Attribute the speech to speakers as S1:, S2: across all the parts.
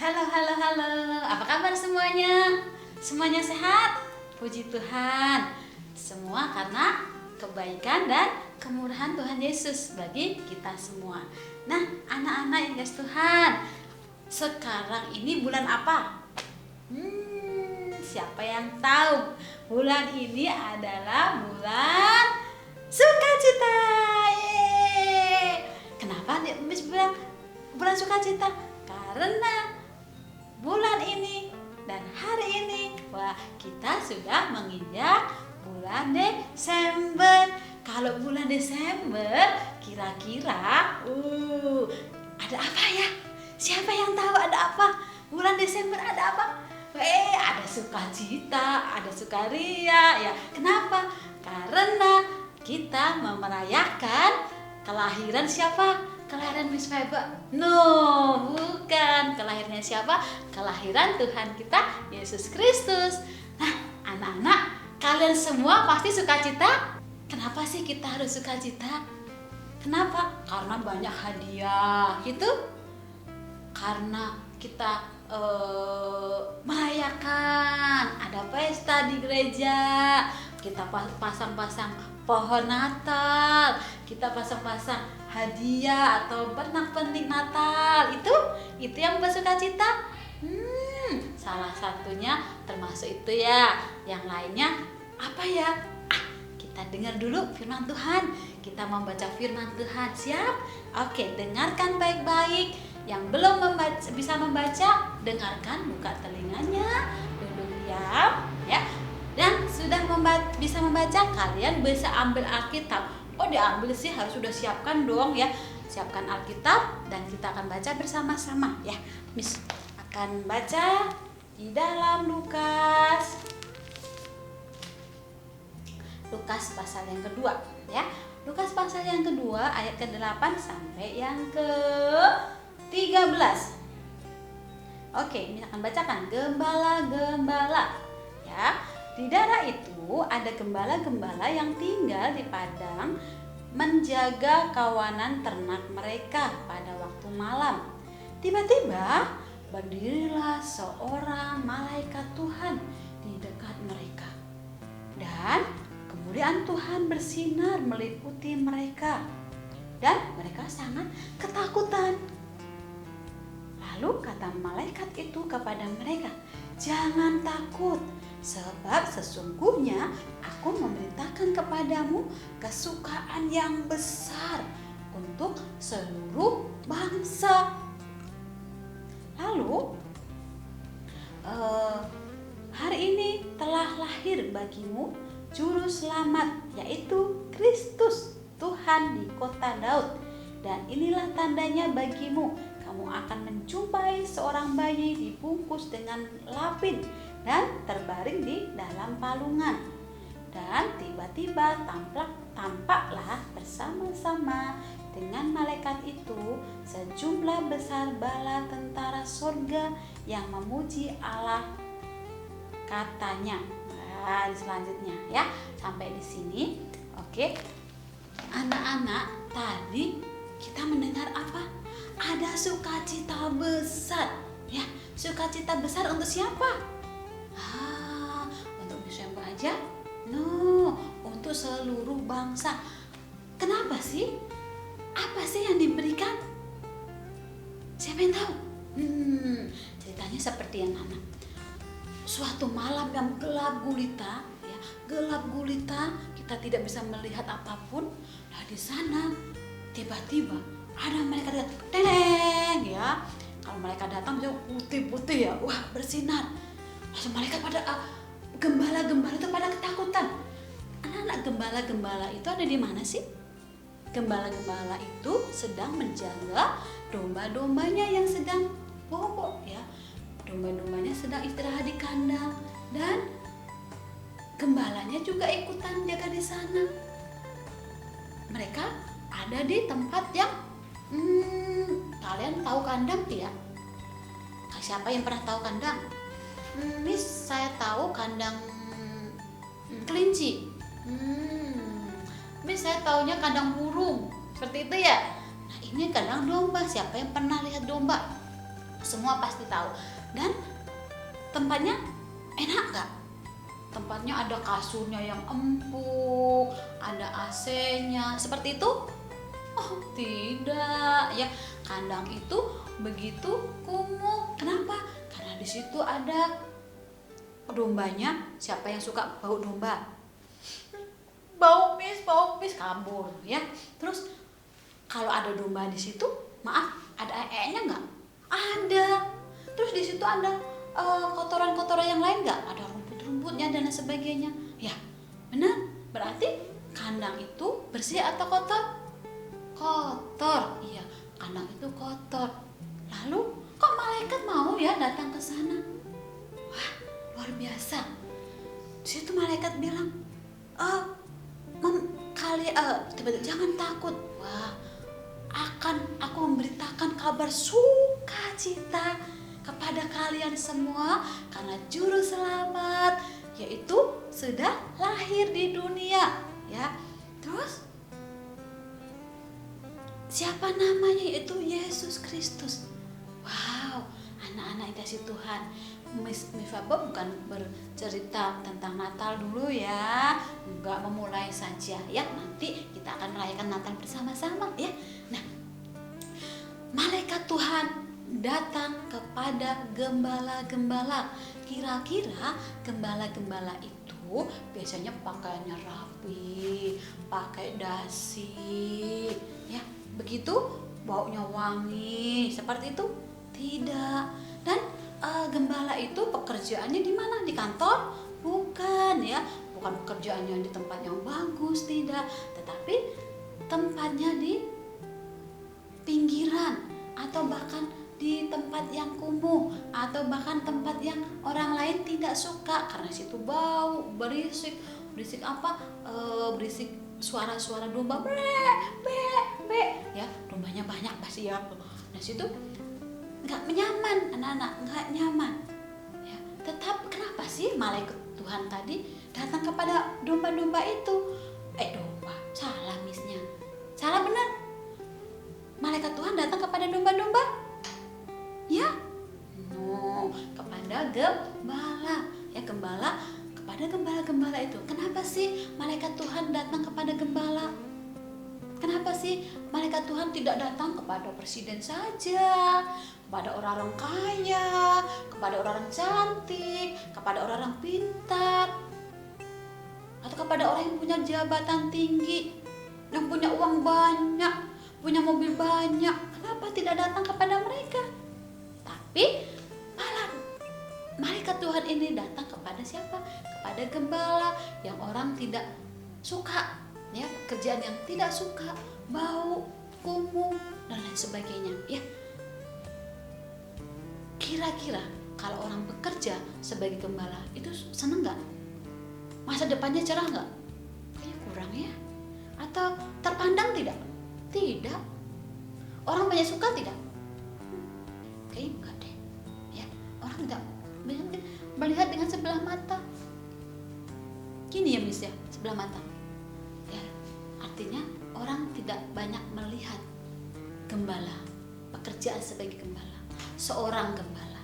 S1: Halo, halo, halo. Apa kabar semuanya? Semuanya sehat? Puji Tuhan. Semua karena kebaikan dan kemurahan Tuhan Yesus bagi kita semua. Nah, anak-anak yang kasih Tuhan, sekarang ini bulan apa? Siapa yang tahu? Bulan ini adalah bulan sukacita. Yeay. Kenapa Miss bilang bulan sukacita? Karena bulan ini dan hari ini, wah, kita sudah menginjak bulan Desember. Kalau bulan Desember, kira-kira ada apa ya? Siapa yang tahu ada apa? Bulan Desember ada apa? Ada sukacita, ada sukaria ya. Kenapa? Karena kita merayakan kelahiran siapa? Kelahiran Miss Feba? No, bukan. Kelahirannya siapa? Kelahiran Tuhan kita, Yesus Kristus. Nah, anak-anak, kalian semua pasti sukacita. Kenapa sih kita harus sukacita? Kenapa? Karena banyak hadiah, gitu. Karena kita merayakan, ada pesta di gereja, kita pasang-pasang pohon Natal, kita pasang-pasang hadiah atau pernak-pernik Natal. Itu yang bersukacita. Salah satunya termasuk itu ya. Yang lainnya apa ya? Kita dengar dulu firman Tuhan. Kita membaca firman Tuhan. Siap? Oke, dengarkan baik-baik. Yang belum bisa membaca, dengarkan, buka telinganya, duduk diam ya. Dan sudah bisa membaca, kalian bisa ambil Alkitab. Diambil sih, harus sudah siapkan dong ya. Siapkan Alkitab dan kita akan baca bersama-sama ya. Miss akan baca di dalam Lukas pasal yang kedua ya. Lukas pasal yang kedua ayat ke-8 sampai yang ke-13. Oke, ini akan bacakan gembala-gembala ya. Di daerah itu ada gembala-gembala yang tinggal di padang menjaga kawanan ternak mereka pada waktu malam. Tiba-tiba berdirilah seorang malaikat Tuhan di dekat mereka. Dan kemuliaan Tuhan bersinar meliputi mereka. Dan mereka sangat ketakutan. Lalu kata malaikat itu kepada mereka, "Jangan takut, sebab sesungguhnya aku memberitakan kepadamu kesukaan yang besar untuk seluruh bangsa." Lalu hari ini telah lahir bagimu juru selamat, yaitu Kristus Tuhan di kota Daud. Dan inilah tandanya bagimu, kamu akan menjumpai seorang bayi dibungkus dengan lapin dan terbaring di dalam palungan. Dan tiba-tiba tampaklah bersama-sama dengan malaikat itu sejumlah besar bala tentara surga yang memuji Allah, katanya. Nah, selanjutnya ya, sampai di sini. Oke. Anak-anak, tadi kita mendengar apa? Ada sukacita besar. Ya, sukacita besar untuk siapa? Untuk Desember aja? No, untuk seluruh bangsa. Kenapa sih? Apa sih yang diberikan? Siapa yang tahu? Ceritanya seperti yang anak. Suatu malam yang gelap gulita, ya, gelap gulita, kita tidak bisa melihat apapun. Nah, di sana tiba-tiba ada malaikat datang, teneng ya. Kalau malaikat datang bisa putih-putih ya, wah, bersinar. Langsung malaikat pada gembala-gembala itu pada ketakutan. Anak-anak gembala-gembala itu ada di mana sih? Gembala-gembala itu sedang menjaga domba-dombanya yang sedang bobo ya. Domba-dombanya sedang istirahat di kandang dan gembalanya juga ikutan jaga di sana. Mereka ada di tempat yang kalian tahu kandang tidak? Siapa yang pernah tahu kandang? Miss, saya tahu kandang kelinci. Miss, saya taunya kandang burung. Seperti itu ya. Nah, ini kandang domba. Siapa yang pernah lihat domba? Semua pasti tahu. Dan tempatnya enak nggak? Tempatnya ada kasurnya yang empuk, ada AC-nya, seperti itu? Oh tidak ya, kandang itu begitu kumuh. Kenapa? Karena di situ ada dombanya. Siapa yang suka bau domba? Bau mis kabur ya. Terus kalau ada domba di situ, maaf, ada ee-nya nggak? Ada. Terus di situ ada kotoran-kotoran yang lain nggak? Ada rumput-rumputnya dan lain sebagainya. Ya, benar. Berarti kandang itu bersih atau kotor? Kotor. Iya, kandang itu kotor. Lalu kok malaikat mau ya datang ke sana? Wah, luar biasa. Di situ malaikat bilang, jangan takut. Wah, aku memberitakan kabar sukacita kepada kalian semua karena juru selamat yaitu sudah lahir di dunia ya. Terus siapa namanya? Yaitu Yesus Kristus. Wow, anak-anak dikasih Tuhan. Miss Mifaba bukan bercerita tentang Natal dulu ya, nggak memulai saja ya, nanti kita akan merayakan Natal bersama-sama ya. Nah, malaikat Tuhan datang kepada gembala-gembala. Kira-kira gembala-gembala itu biasanya pakaiannya rapi, pakai dasi ya, begitu baunya wangi seperti itu? Tidak. Dan gembala itu pekerjaannya di mana? Di kantor? Bukan ya, bukan pekerjaannya di tempat yang bagus, tidak, tetapi tempatnya di pinggiran atau bahkan di tempat yang kumuh atau bahkan tempat yang orang lain tidak suka karena situ bau, berisik apa? Berisik suara-suara domba, be ya, dombanya banyak pasti ya. Nah situ nggak nyaman, anak-anak nggak nyaman ya. Tetap kenapa sih malaikat Tuhan tadi datang kepada domba-domba itu? Domba, salah misnya, salah benar. Malaikat Tuhan datang kepada domba-domba ya? No, kepada gembala ya, gembala kepada gembala-gembala itu. Kenapa sih malaikat Tuhan datang kepada gembala? Kenapa sih malaikat Tuhan tidak datang kepada presiden saja, kepada orang-orang kaya, kepada orang cantik, kepada orang pintar, atau kepada orang yang punya jabatan tinggi, yang punya uang banyak, punya mobil banyak? Kenapa tidak datang kepada mereka? Tapi malah malaikat Tuhan ini datang kepada siapa? Kepada gembala yang orang tidak suka ya, pekerjaan yang tidak suka, bau, kumuh dan lain sebagainya ya. Kira-kira kalau orang bekerja sebagai gembala itu senang nggak? Masa depannya cerah nggak? Kayaknya kurang ya. Atau terpandang tidak? Tidak. Orang banyak suka tidak? Kayaknya enggak deh ya. Orang tidak melihat dengan sebelah mata. Gini ya Miss ya, sebelah mata ya, artinya orang tidak banyak melihat gembala, pekerjaan sebagai gembala, seorang gembala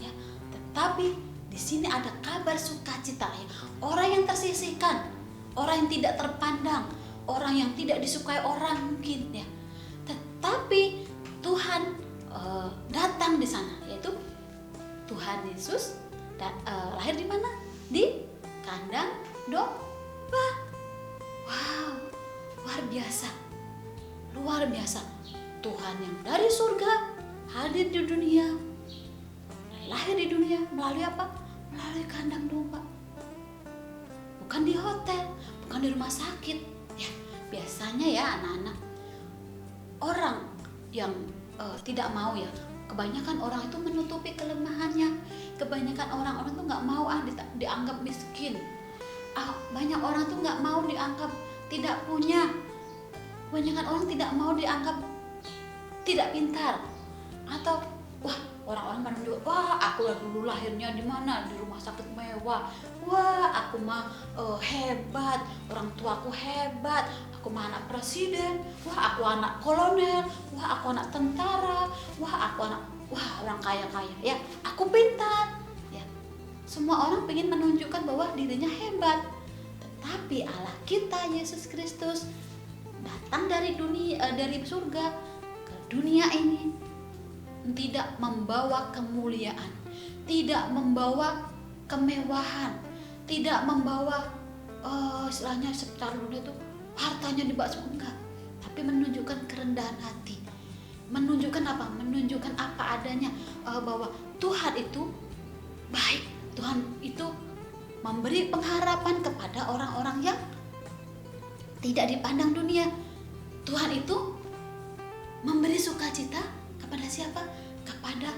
S1: ya. Tetapi di sini ada kabar sukacita ya. Orang yang tersisihkan, orang yang tidak terpandang, orang yang tidak disukai orang mungkin ya. Tetapi Tuhan datang di sana, yaitu Tuhan Yesus lahir di mana? Di kandang domba. Wow, luar biasa, luar biasa. Tuhan yang dari surga hadir di dunia, lahir di dunia melalui apa? Melalui kandang domba. Bukan di hotel, bukan di rumah sakit ya. Biasanya ya anak-anak, orang yang tidak mau ya, kebanyakan orang itu menutupi kelemahannya. Kebanyakan orang-orang tuh nggak mau dianggap miskin. Banyak orang tuh nggak mau dianggap tidak punya. Kebanyakan orang tidak mau dianggap tidak pintar. Atau wah, orang-orang pada juga, wah aku dulu lahirnya di mana? Di rumah sakit mewah. Wah, aku mah hebat, orang tuaku hebat. Aku mah anak presiden. Wah, aku anak kolonel. Wah, aku anak tentara. Wah, aku anak wah orang kaya-kaya, ya aku pintar, ya semua orang ingin menunjukkan bahwa dirinya hebat. Tetapi Allah kita Yesus Kristus datang dari dari surga ke dunia ini tidak membawa kemuliaan, tidak membawa kemewahan, tidak membawa istilahnya secara dunia itu hartanya dibawa semua, enggak, tapi menunjukkan kerendahan hati, menunjukkan apa? Menunjukkan apa adanya, bahwa Tuhan itu baik, Tuhan itu memberi pengharapan kepada orang-orang yang tidak dipandang dunia. Tuhan itu memberi sukacita kepada siapa? Kepada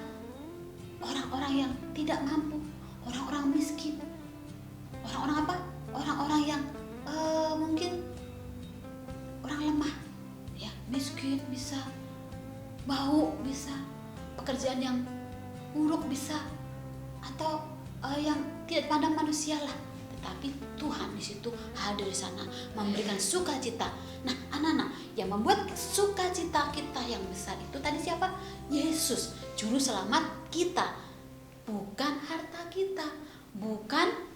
S1: orang-orang yang tidak mampu, orang-orang miskin, orang-orang apa? Orang-orang yang mungkin orang lemah, ya miskin bisa, bau bisa, pekerjaan yang buruk bisa, atau yang tidak pandang manusia lah. Tetapi Tuhan di situ hadir di sana memberikan sukacita. Nah, anak-anak, yang membuat sukacita kita yang besar itu tadi siapa? Yesus, juru selamat kita. Bukan harta kita, bukan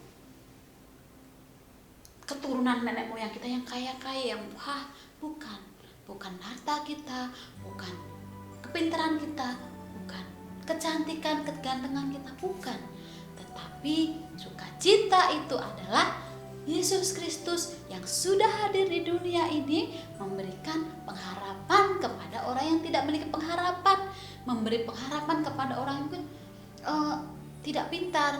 S1: keturunan nenek moyang kita yang kaya-kaya, yang bukan. Bukan harta kita, bukan kepintaran kita, bukan kecantikan, kegantengan kita, bukan. Tetapi sukacita itu adalah Yesus Kristus yang sudah hadir di dunia ini memberikan pengharapan kepada orang yang tidak memiliki pengharapan, memberi pengharapan kepada orang yang mungkin tidak pintar,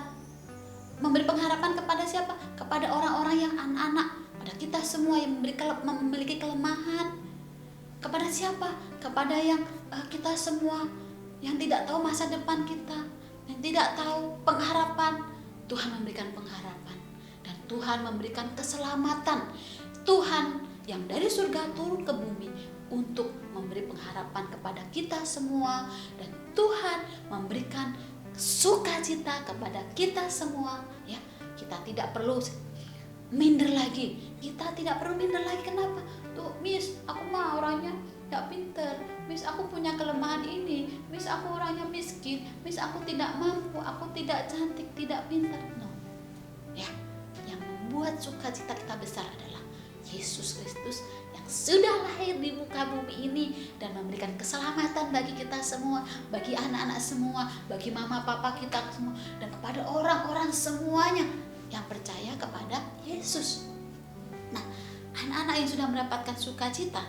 S1: memberi pengharapan kepada siapa? Kepada orang-orang yang anak-anak, pada kita semua yang memiliki kelemahan. Kepada siapa? Kepada yang kita semua yang tidak tahu masa depan kita, yang tidak tahu pengharapan. Tuhan memberikan pengharapan dan Tuhan memberikan keselamatan. Tuhan yang dari surga turun ke bumi untuk memberi pengharapan kepada kita semua, dan Tuhan memberikan sukacita kepada kita semua, ya. Kita tidak perlu minder lagi. Kita tidak perlu minder lagi. Kenapa? Tuh, Miss, aku mah orangnya gak pinter. Miss, aku punya kelemahan ini. Miss, aku orangnya miskin. Miss, aku tidak mampu. Aku tidak cantik, tidak pintar. No. Ya, yang membuat sukacita kita besar adalah Yesus Kristus yang sudah lahir di muka bumi ini dan memberikan keselamatan bagi kita semua, bagi anak-anak semua, bagi mama papa kita semua, dan kepada orang-orang semuanya yang percaya kepada Yesus. Nah, anak-anak yang sudah mendapatkan sukacita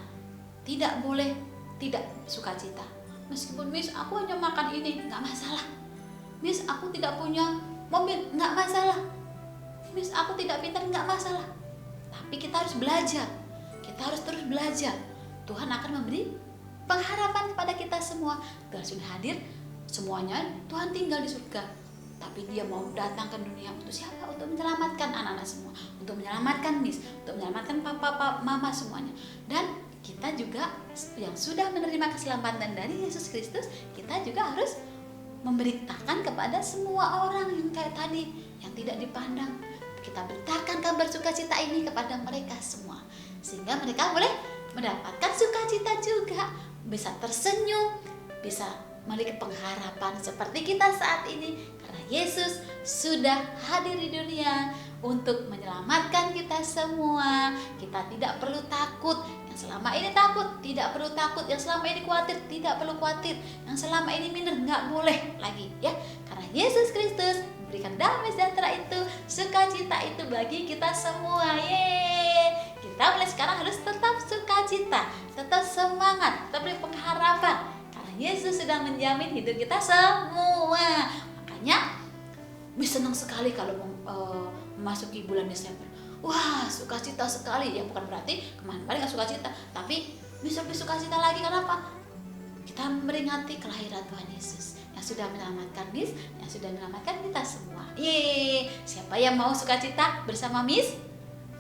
S1: tidak boleh tidak sukacita. Meskipun Miss, aku hanya makan ini, nggak masalah. Miss, aku tidak punya mobil, nggak masalah. Miss, aku tidak pintar, nggak masalah. Tapi kita harus belajar. Kita harus terus belajar. Tuhan akan memberi pengharapan kepada kita semua. Tuhan sudah hadir, semuanya Tuhan tinggal di surga. Tapi dia mau datang ke dunia untuk siapa? Untuk menyelamatkan anak-anak semua, untuk menyelamatkan Miss, untuk menyelamatkan papa, mama semuanya. Dan kita juga yang sudah menerima keselamatan dari Yesus Kristus, kita juga harus memberitakan kepada semua orang yang kayak tadi, yang tidak dipandang. Kita beritakan kabar sukacita ini kepada mereka semua, sehingga mereka boleh mendapatkan sukacita juga, bisa tersenyum, bisa memiliki pengharapan seperti kita saat ini, karena Yesus sudah hadir di dunia untuk menyelamatkan kita semua. Kita tidak perlu takut. Yang selama ini takut, tidak perlu takut. Yang selama ini khawatir, tidak perlu khawatir. Yang selama ini minder, nggak boleh lagi, ya. Karena Yesus Kristus memberikan damai sejahtera itu, sukacita itu bagi kita semua. Yeay! Kita mulai sekarang harus tetap sukacita, tetap semangat, tetap beri pengharapan. Karena Yesus sudah menjamin hidup kita semua. Makanya Miss senang sekali kalau memasuki bulan Desember. Wah, sukacita sekali. Ya bukan berarti kemarin gak sukacita, tapi Miss lebih sukacita lagi. Kenapa? Kita memperingati kelahiran Tuhan Yesus yang sudah menyelamatkan Miss, yang sudah menyelamatkan kita semua. Yeay! Siapa yang mau sukacita bersama Miss?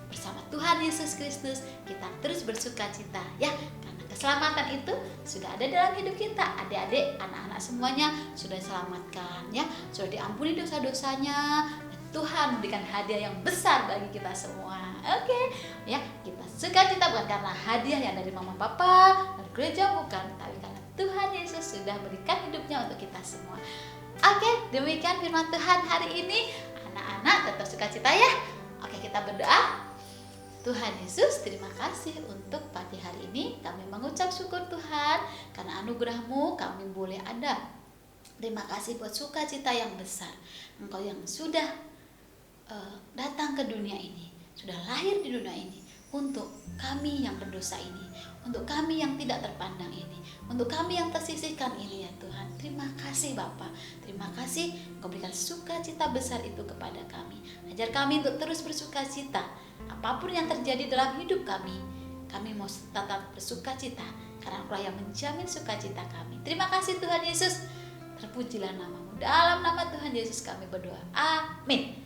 S1: Bersama Tuhan Yesus Kristus, kita terus bersukacita, ya. Karena keselamatan itu sudah ada dalam hidup kita. Adik-adik, anak-anak semuanya sudah diselamatkan, ya. Sudah diampuni dosa-dosanya. Dan Tuhan memberikan hadiah yang besar bagi kita semua. Oke, ya. Kita sukacita bukan karena hadiah yang dari mama papa, dari gereja, bukan, tapi karena Tuhan Yesus sudah berikan hidupnya untuk kita semua. Oke, demikian firman Tuhan hari ini. Anak-anak tetap sukacita ya. Oke, kita berdoa. Tuhan Yesus, terima kasih untuk pagi hari ini. Kami mengucap syukur Tuhan, karena anugerah-Mu kami boleh ada. Terima kasih buat sukacita yang besar. Engkau yang sudah datang ke dunia ini, sudah lahir di dunia ini, untuk kami yang berdosa ini, untuk kami yang tidak terpandang ini, untuk kami yang tersisihkan ini ya Tuhan. Terima kasih Bapa, terima kasih Engkau berikan sukacita besar itu kepada kami. Ajar kami untuk terus bersukacita, apapun yang terjadi dalam hidup kami mau tetap bersukacita, karena Engkau yang menjamin sukacita kami. Terima kasih Tuhan Yesus, terpujilah nama-Mu. Dalam nama Tuhan Yesus kami berdoa, amin.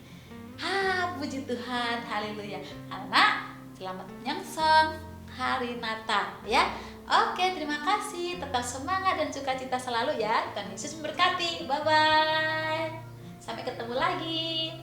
S1: Puji Tuhan, haleluya. Anak, selamat menyongsong hari Natal ya. Oke, terima kasih. Tetap semangat dan sukacita selalu ya. Tuhan Yesus memberkati. Bye bye. Sampai ketemu lagi.